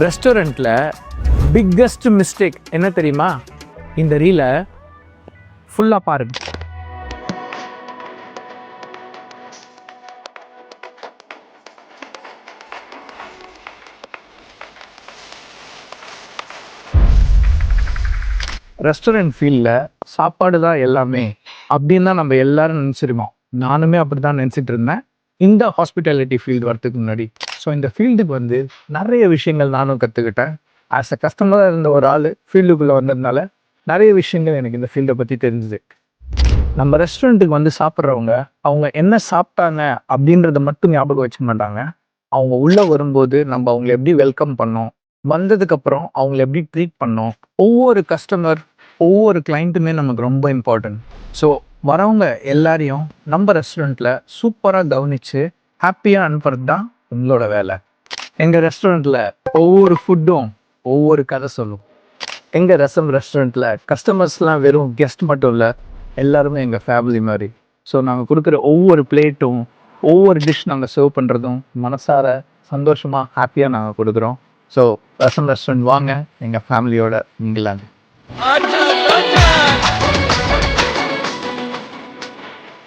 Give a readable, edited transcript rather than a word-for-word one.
ரெஸ்டாரண்ட்டில் biggest mistake என்ன தெரியுமா? இந்த ரீலை ஃபுல்லாக பாருங்க. ரெஸ்டாரண்ட் ஃபீல்டில் சாப்பாடு தான் எல்லாமே அப்படின்னு தான் நம்ம எல்லாரும் நினச்சிருக்கோம். நானுமே அப்படி தான் நினச்சிட்டு இருந்தேன் இந்த ஹாஸ்பிட்டாலிட்டி ஃபீல்டு வரதுக்கு முன்னாடி. ஸோ இந்த ஃபீல்டுக்கு வந்து நிறைய விஷயங்கள் நானும் கற்றுக்கிட்டேன். ஆஸ் அ கஸ்டமராக இருந்த ஒரு ஆள் ஃபீல்டுக்குள்ளே வந்ததுனால நிறைய விஷயங்கள் எனக்கு இந்த ஃபீல்டை பற்றி தெரிஞ்சுது. நம்ம ரெஸ்டாரண்ட்டுக்கு வந்து சாப்பிட்றவங்க அவங்க என்ன சாப்பிட்டாங்க அப்படின்றத மட்டும் ஞாபகம் வச்சுக்க மாட்டாங்க. அவங்க உள்ளே வரும்போது நம்ம அவங்களை எப்படி வெல்கம் பண்ணோம், வந்ததுக்கப்புறம் அவங்கள எப்படி ட்ரீட் பண்ணோம், ஒவ்வொரு கஸ்டமர் ஒவ்வொரு கிளைண்ட்டுமே நமக்கு ரொம்ப இம்பார்ட்டன்ட். ஸோ வரவங்க எல்லாரையும் நம்ம ரெஸ்டாரண்ட்டில் சூப்பராக கவனித்து ஹாப்பியாக அனுப்புறது தான் உங்களோட வேலை. எங்கள் ரெஸ்டாரண்ட்டில் ஒவ்வொரு ஃபுட்டும் ஒவ்வொரு கதை சொல்லும். எங்கள் ரெஸ்டாரண்ட்டில் கஸ்டமர்ஸ்லாம் வெறும் கெஸ்ட் மட்டும் இல்லை, எல்லாருமே எங்கள் ஃபேமிலி மாதிரி. ஸோ நாங்கள் கொடுக்குற ஒவ்வொரு பிளேட்டும் ஒவ்வொரு டிஷ் நாங்கள் சர்வ் பண்ணுறதும் மனசார சந்தோஷமாக ஹாப்பியாக நாங்கள் கொடுக்குறோம். ஸோ ரெஸ்டாரண்ட் வாங்க, எங்கள் ஃபேமிலியோட நீங்களாங்க.